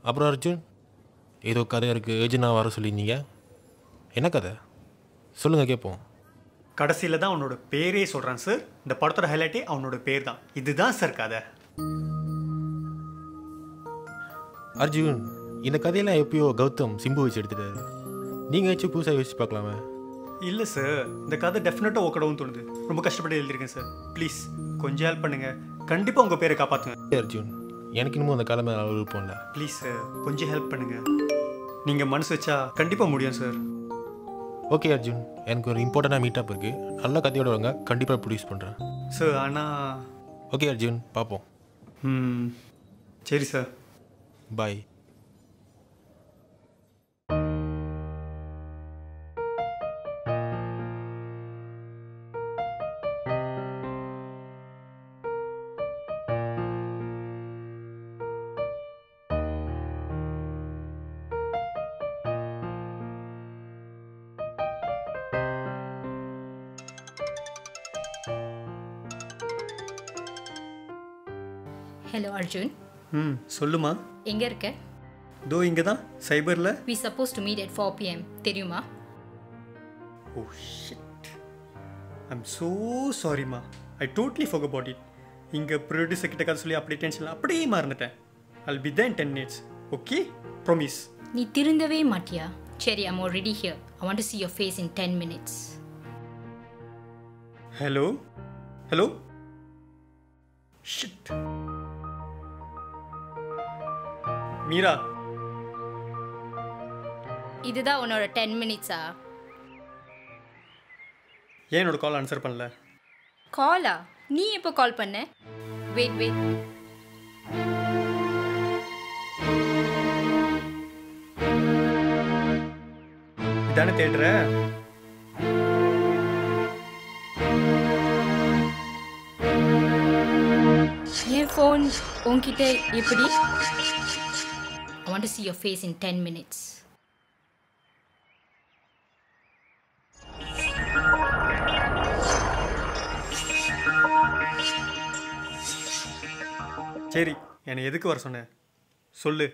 அப்புறம் அர்ஜுன், ஏதோ கதை இருக்குது ஏஜென்டாக வர சொல்லியிருந்தீங்க, என்ன கதை சொல்லுங்கள் கேட்போம். கடைசியில் தான் அவனோட பேரே சொல்கிறான் சார். இந்த படத்தோட ஹைலைட்டே அவனோட பேர் தான். இதுதான் சார் கதை. அர்ஜுன், இந்த கதையெல்லாம் எப்பயோ கௌதம் சிம்பு வச்சு எடுத்துட்டாரு. நீங்கள் ஏதாச்சும் புதுசாக யோசிச்சு பார்க்கலாமே. இல்லை சார், இந்த கதை டெஃபினட்டாக ஓக்கடவும் தோணுது. ரொம்ப கஷ்டப்பட்டு எழுதியிருக்கேன் சார். ப்ளீஸ் கொஞ்சம் ஹெல்ப் பண்ணுங்கள். கண்டிப்பாக உங்கள் பேரை காப்பாற்றுங்க. அர்ஜுன், எனக்கு இன்னமும் அந்த கதை மேலே விருப்பம் இல்லை. ப்ளீஸ் சார், கொஞ்சம் ஹெல்ப் பண்ணுங்கள். நீங்கள் மனசு வச்சா கண்டிப்பாக முடியும் சார். ஓகே அர்ஜுன், எனக்கு ஒரு இம்பார்ட்டண்டாக மீட்டப் இருக்குது. நல்ல கதையோட வாங்க, கண்டிப்பாக ப்ரொடியூஸ் பண்ணுறேன். சார் ஆனால் ஓகே அர்ஜுன், பார்ப்போம். சரி சார், பாய். Hello Arjun. சொல்லுமா. எங்கே இருக்க? தோ இங்கே தான் சைபரில். We supposed to meet at 4 p.m. தெரியுமா? Oh shit. I'm so sorry ma. I totally forgot about it. இங்கே ப்ரொடியூசர் கிட்ட கதை சொல்லி அப்படியே டென்ஷனில் அப்படியே மறந்துட்டேன். I'll be there in 10 minutes. Okay? Promise. நீ திருந்தவே மாட்டியா? சரி, I'm already here. I want to see your face in 10 minutes. Hello? Hello? Shit. Meera, இதுதான் உன்னோட 10 minutes-ஆ? ஏன் என்னோட கால் ஆன்சர் பண்ணல? காலா? நீ எப்போ கால் பண்ண? வெயிட். இதானே தேடுற? என் ஃபோன் உன்கிட்ட எப்படி? I want to see your face in 10 minutes. சரி, என்னை எதுக்கு வர சொன்ன சொல்லு.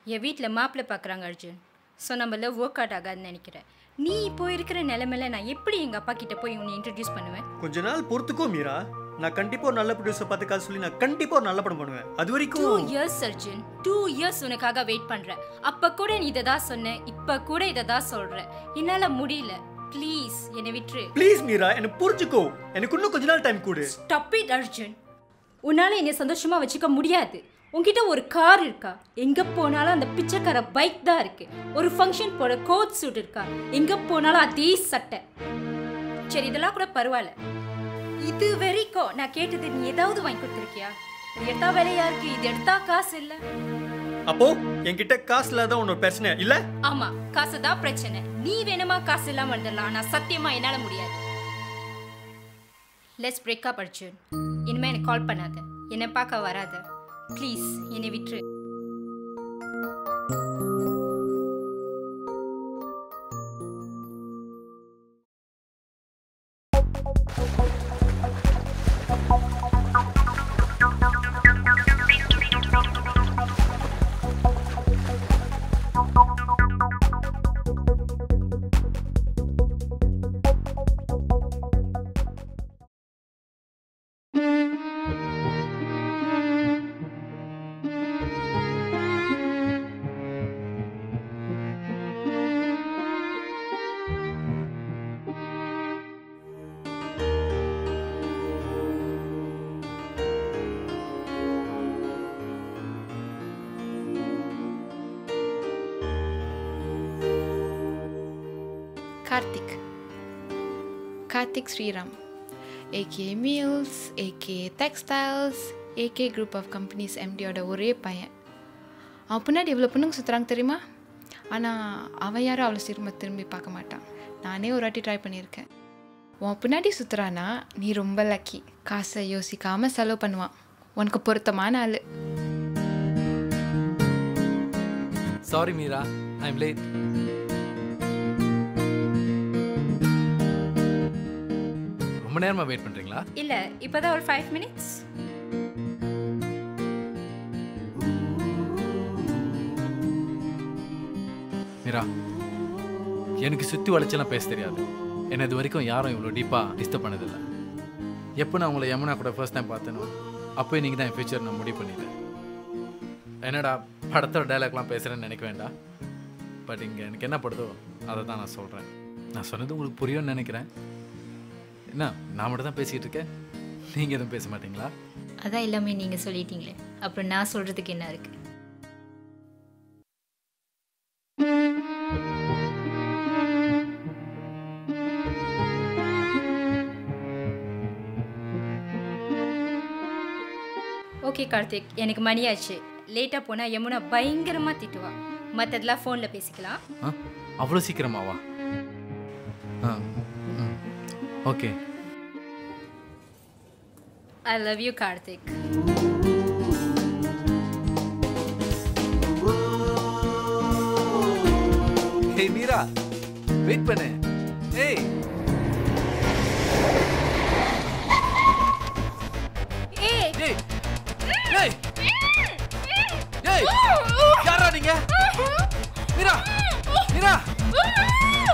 என் வீட்டில் மாப்பிள்ளை பார்க்குறாங்க அர்ஜுன். ஸோ நம்ம லவ் ஒர்க் அவுட் ஆகாதுன்னு நினைக்கிறேன். நீ இப்போ இருக்கிற நிலைமையில நான் எப்படி எங்கள் அப்பா கிட்ட போய் உன்னை இன்ட்ரடியூஸ் பண்ணுவேன்? கொஞ்ச நாள் பொறுத்துக்கோ மீரா. நான் கண்டிப்பாக ஒரு நல்ல ப்ரொடியூசர் பார்த்து காசு சொல்லி நான் கண்டிப்பாக ஒரு நல்ல படம் பண்ணுவேன். அது வரைக்கும் 2 years அர்ஜுன், 2 years உனக்காக வெயிட் பண்ணுறேன். அப்போ கூட நீ இதை தான் சொன்ன, இப்போ கூட இதை தான் சொல்கிற. என்னால் முடியல. ப்ளீஸ் என்னை விட்டுரு. ப்ளீஸ் மீரா, என்னை புரிஞ்சுக்கோ. எனக்கு இன்னும் கொஞ்ச நாள் டைம் கொடு. Stop it Arjun. உன்னால் என்னை சந்தோஷமாக வச்சுக்க முடியாது. உன்கிட்ட ஒரு கார் இருக்கா? எங்கே போனாலும் அந்த பிச்சைக்கார பைக் தான் இருக்கு. ஒரு ஃபங்க்ஷன் போட கோட் சூட் இருக்கா? எங்கே போனாலும் அதே சட்டை. சரி, இதெல்லாம் கூட பரவாயில்ல. இது வரைக்கும் நான் கேட்டது நீ ஏதாவது வாங்கி கொடுத்துருக்கியா? இது எடுத்தா வேலையா இருக்கு, இது எடுத்தா காசு இல்லை. அப்போ என்கிட்ட காசு இல்லாத உன்னோட பிரச்சனை இல்ல? ஆமா, காசு தான் பிரச்சனை. நீ வேணுமா காசு இல்லாம வந்துடலாம். நான் சத்தியமா என்னால முடியாது. Let's break up Arjun. இனிமே எனக்கு கால் பண்ணாத, என்னை பார்க்க வராத. ப்ளீஸ் என்னை விட்டுரு. Karthik Sriram, aka Meals, aka Textiles, aka Group of Companies MD ஓட ஒரே பையன். அவன் பின்னாடி எவ்வளோ பொண்ணுங்க சுற்றுறாங்க தெரியுமா? ஆனால் அவன் யாரும் அவ்வளோ சீக்கிரமாக திரும்பி பார்க்க மாட்டான். நானே ஒரு வாட்டி ட்ரை பண்ணியிருக்கேன். உன் பின்னாடி சுற்றுறானா நீ ரொம்ப லக்கி. காசை யோசிக்காமல் செலவு பண்ணுவான். உனக்கு பொருத்தமான ஆள். Sorry Meera, I am late. ரொம்ப நேரமா வெயிட் பண்றீங்களா? இல்ல, இப்பதான் ஒரு 5 minutes. மீரா, எனக்கு சுற்றி வளைச்செல்லாம் பேச தெரியாது. என்னை இது வரைக்கும் யாரும் இவ்வளோ டீப்பாக டிஸ்டர்ப் பண்ணதில்லை. எப்போ நான் உங்களை யமுனா கூட ஃபர்ஸ்ட் டைம் பார்த்தேனோ அப்போயே நீங்கள் தான் என் ஃபியூச்சர் நான் முடிவு பண்ணிட்டேன். என்னடா படத்தோட டைலாக்லாம் பேசுகிறேன்னு நினைக்க வேண்டாம். பட் இங்கே எனக்கு என்ன படுதோ அதை தான் நான் சொல்கிறேன். நான் சொன்னது உங்களுக்கு புரியும்னு நினைக்கிறேன். என்ன நான் மட்டும் தான் பேசிக்கிட்டு இருக்கேன், நீங்கள் எதுவும் பேச மாட்டீங்களா? அதான் எல்லாமே நீங்கள் சொல்லிட்டீங்களே, அப்புறம் நான் சொல்கிறதுக்கு என்ன இருக்குது? ஓகே கார்த்திக், எனக்கு மணி ஆச்சு. லேட்டாக போனால் யமுனா பயங்கரமாக திட்டுவா. மற்றதெல்லாம் ஃபோனில் பேசிக்கலாம். அவ்வளோ சீக்கிரமாவா? Okay. I love you Karthik. Hey Meera, wait பண்ணு. ஏய் ஏய் ஏய் ஏய், யாரா நீங்க? மீரா மீரா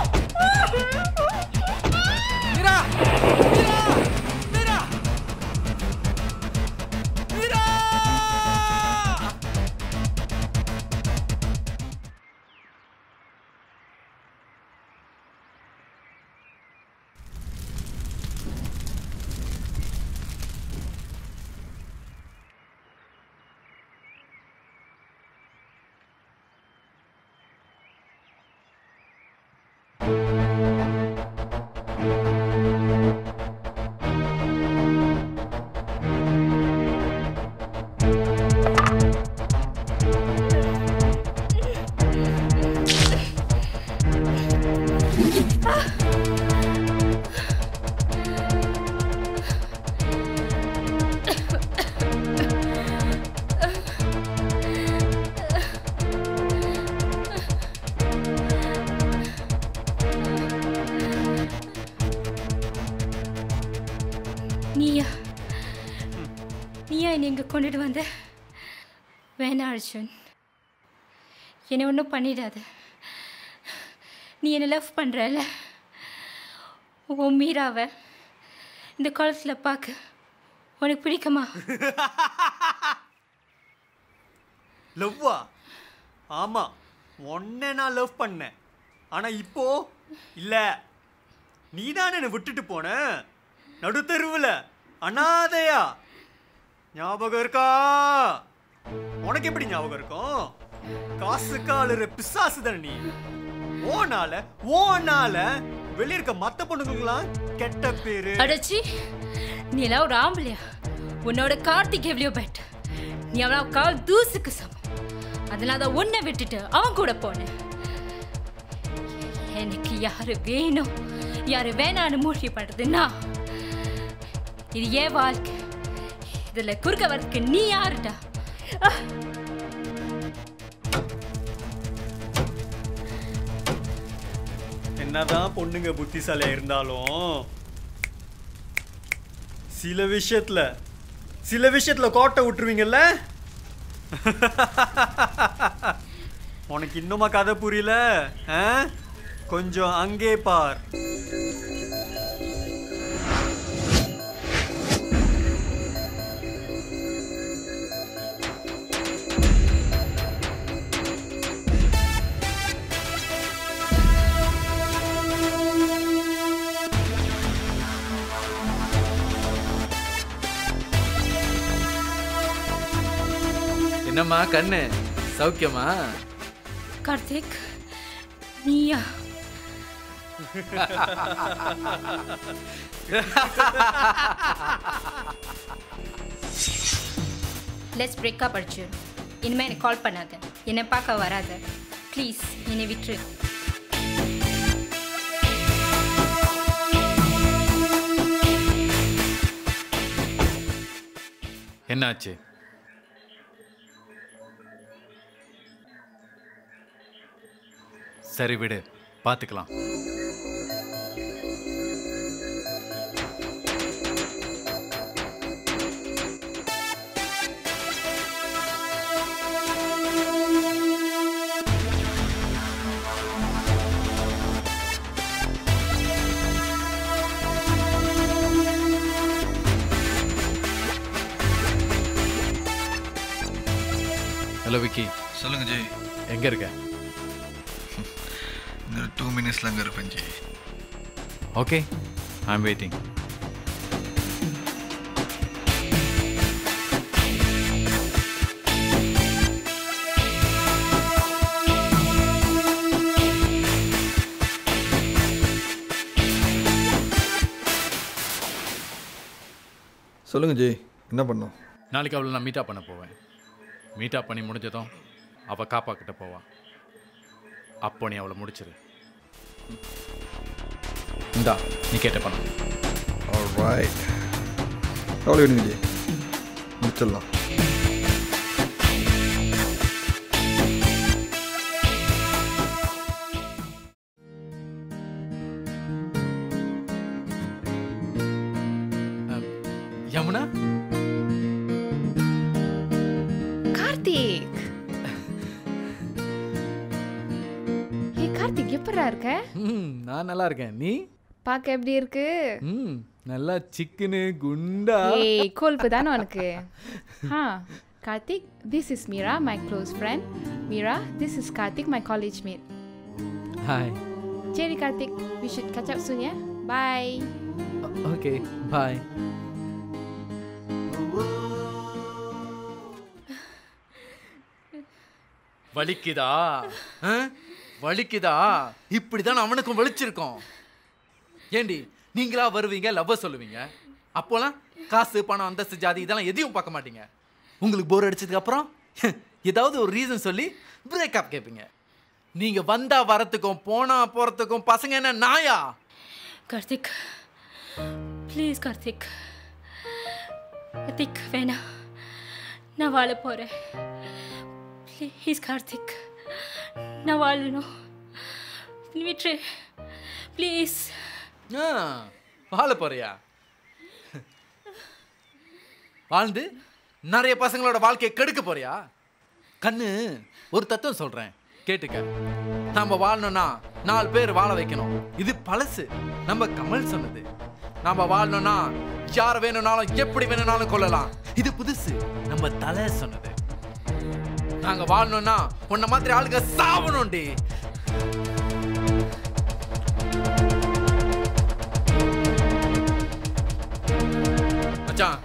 மீரா மீரா மீரா மீரா. நீயா என்னை இங்கே கொண்டுட்டு வந்த? வேணா அர்ஜுன், என்னை ஒன்றும் பண்ணிடாத. நீ என்னை லவ் பண்ணுறல, உன் மீராவை இந்த காலத்தில் பார்க்க உனக்கு பிடிக்குமா? லவ்வா? ஆமாம், உன்னை நான் லவ் பண்ணேன். ஆனால் இப்போ இல்லை, நீ தானே என்னை விட்டுட்டு போன நடுத்தருவில் அனாதையா. ஞாபகம் இருக்கா? உனக்கு எப்படி ஞாபகம் இருக்கும்? காசுக்கு அழுற பிசாசு தானே நீ. ஓனால வெளிய இருக்க மத்த பொண்ணுங்களுக்குலாம் கெட்ட பேரு. அடச்சி, நீ எல்லாம் ஒரு ஆம்பளையா? உன்னோட கார்த்திக் எவ்வளோ பெட். நீ அவளா கால் தூசுக்கு சமம். அதனால தான் உன்னை விட்டுட்டு அவன் கூட போனேன். எனக்கு யாரு வேணும் யாரு வேணான்னு முடிவு பண்றதுன்னா இது ஏன் வாழ்க்கை. இதுல குறுக்க வரதுக்கு நீ யாருடா? என்னதான் பொண்ணுங்க புத்திசாலியா இருந்தாலும் சில விஷயத்துல கோட்டை விட்டுருவீங்கல்ல. உனக்கு இன்னுமா கதை புரியல? கொஞ்சம் அங்கே பார். என்னம்மா கண்ணு, சௌக்கியமா? கார்த்திக், நீயா? Let's break up Arjun. இனிமேல் எனக்கு கால் பண்ணாத, என்னை பார்க்க வராத. ப்ளீஸ் என்னை விட்டுரு. என்னாச்சு? சரி விடு, பார்த்துக்கலாம். ஹலோ விக்கி. சொல்லுங்க ஜெய். எங்கே இருக்க? இன்னும் 2 மினிட்ஸ்ல அங்கே இருப்பேன் Jai. Okay, I am waiting. சொல்லுங்க ஜெய், என்ன பண்ணோம்? நாளைக்கு அவளை நான் மீட்டப் பண்ண போவேன். மீட்டப் பண்ணி முடிஞ்சதும் அவள் காப்பா கிட்ட போவான். அப்போ நீ அவளை முடிச்சிரு. இந்தா நீ கேட்ட பண்ண. ஆல்ரைட், கவலை விடுங்க ஜெய், முடிச்சிடலாம். யமுனா, கார்த்திக். ஹே கார்த்திக், எப்படிடா இருக்க? நான் நல்லா இருக்கேன். நீ பார்க்க எப்படி இருக்கு? நல்லா சிக்கனு குண்டா. ஏய் கொழுப்பு தானே உனக்கு. Karthik, this is Mira, my close friend. Mira, this is Karthik, my college mate. Hi. Jerry Karthik, we should catch up soon, yeah? Bye. Okay, bye. வலிக்குதா? வலிக்குதா? இப்படிதான் அவனுக்கும் வலிச்சிருக்கோம். ஏண்டி நீங்களா வருவீங்க, லவ் சொல்லுவீங்க, அப்போலாம் காசு பணம் அந்தஸ்து ஜாதி இதெல்லாம் எதையும் பார்க்க மாட்டீங்க. உங்களுக்கு போர் அடிச்சதுக்கு அப்புறம் ஏதாவது ஒரு ரீசன் சொல்லி பிரேக்கப் கேட்பீங்க. நீங்க வந்தா வரத்துக்கும் போனா போறதுக்கும் பசங்க என்ன நாயா? கார்த்திக் ப்ளீஸ் கார்த்திக், கார்த்திக் வேணாம், நான் வாழ போகிறேன். ப்ளீஸ் கார்த்திக், நான் வாழணும், விட்டுரு ப்ளீஸ். வாழ போறியா? வாழ்ந்து நிறைய பசங்களோட வாழ்க்கையை கெடுக்க போறியா? கண்ணு, ஒரு தத்துவம் சொல்றேன் கேட்டுக்க. நம்ம வாழணும்னா 4 பேர் வாழ வைக்கணும். இது பழசு, நம்ம கமல் சொன்னது. நம்ம வாழணும்னா யார் வேணும்னாலும் எப்படி வேணும்னாலும் கொள்ளலாம். இது புதுசு, நம்ம தலை சொன்னது. நாங்க வாழணும்னா உன்ன மாதிரி ஆளுங்க சாவணும்டி. மச்சான்,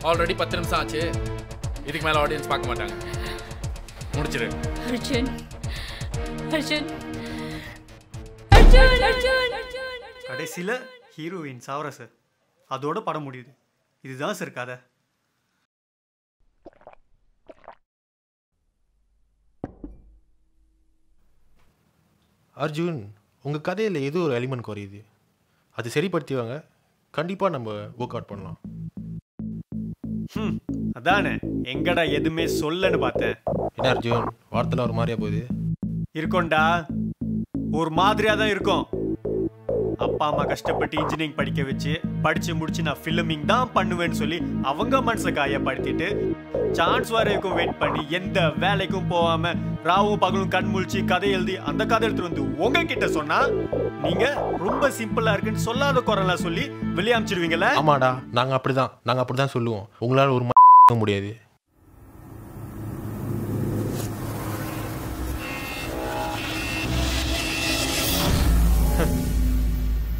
ஆல்ரெடி 10 நிமிஷம் ஆச்சு. இதுக்கு மேல ஆடியன்ஸ் பார்க்க மாட்டாங்க. முடிச்சிரு. அர்ஜுன் அர்ஜுன் அர்ஜுன் அர்ஜுன் அர்ஜுன். கடைசியில் ஹீரோயின் சாவர சார், அதோட படம் முடியுது. இதுதான் சார் கதை. அர்ஜுன், உங்கள் கதையில் ஏதோ ஒரு எலிமெண்ட் குறையுது. அது சரிப்படுத்திவாங்க, கண்டிப்பாக நம்ம ஒர்க் அவுட் பண்ணலாம். அதானே எங்கடா எதுவுமே சொல்லன்னு பார்த்தேன். என்ன அர்ஜுன், வார்த்தைலாம் ஒரு மாதிரியா போகுது? இருக்கோண்டா, ஒரு மாதிரியாக தான் இருக்கும். அப்பா அம்மா கஷ்டப்பட்டு இன்ஜினியரிங் படிக்க வச்சு படித்து முடிச்சு நான் ஃபிலிமிங் தான் பண்ணுவேன்னு சொல்லி அவங்க மனசை காயப்படுத்திட்டு சான்ஸ் வரைக்கும் வெயிட் பண்ணி எந்த வேலைக்கும் போகாமல் ராவும் பகலும் கண் முழிச்சு கதை எழுதி அந்த கதை எடுத்துட்டு வந்து உங்ககிட்ட சொன்னா நீங்க ரொம்ப சிம்பிளா இருக்குன்னு சொல்லாத குரலாம் சொல்லி வெளியே அனுப்பிச்சிடுவீங்களா? ஆமாடா, நாங்கள் அப்படிதான் சொல்லுவோம். உங்களால் ஒரு முடியாது.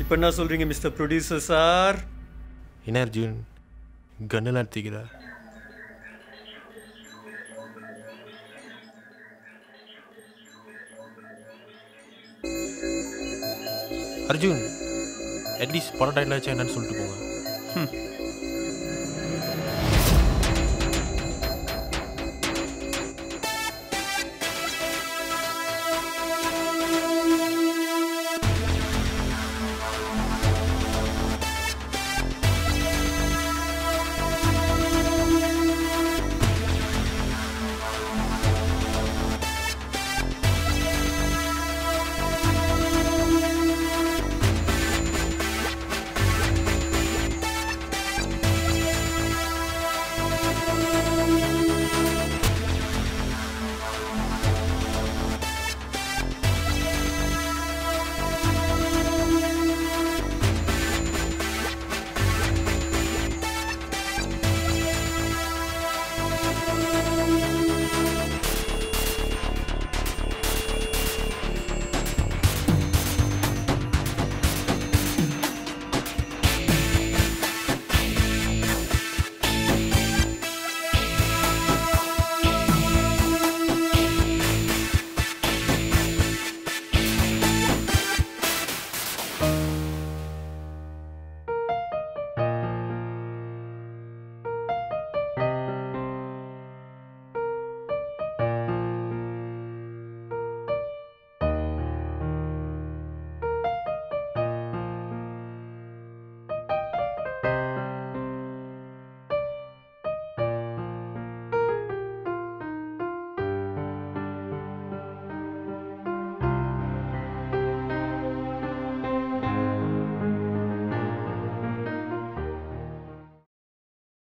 இப்போ என்ன சொல்றீங்க மிஸ்டர் ப்ரொடியூசர் சார்? என்ன அர்ஜுன், கண்ணெல்லாம் எடுத்துக்கிறா? அர்ஜுன், அட்லீஸ்ட் படம் டைட்டில் ஆச்சு என்னன்னு சொல்லிட்டு போங்க.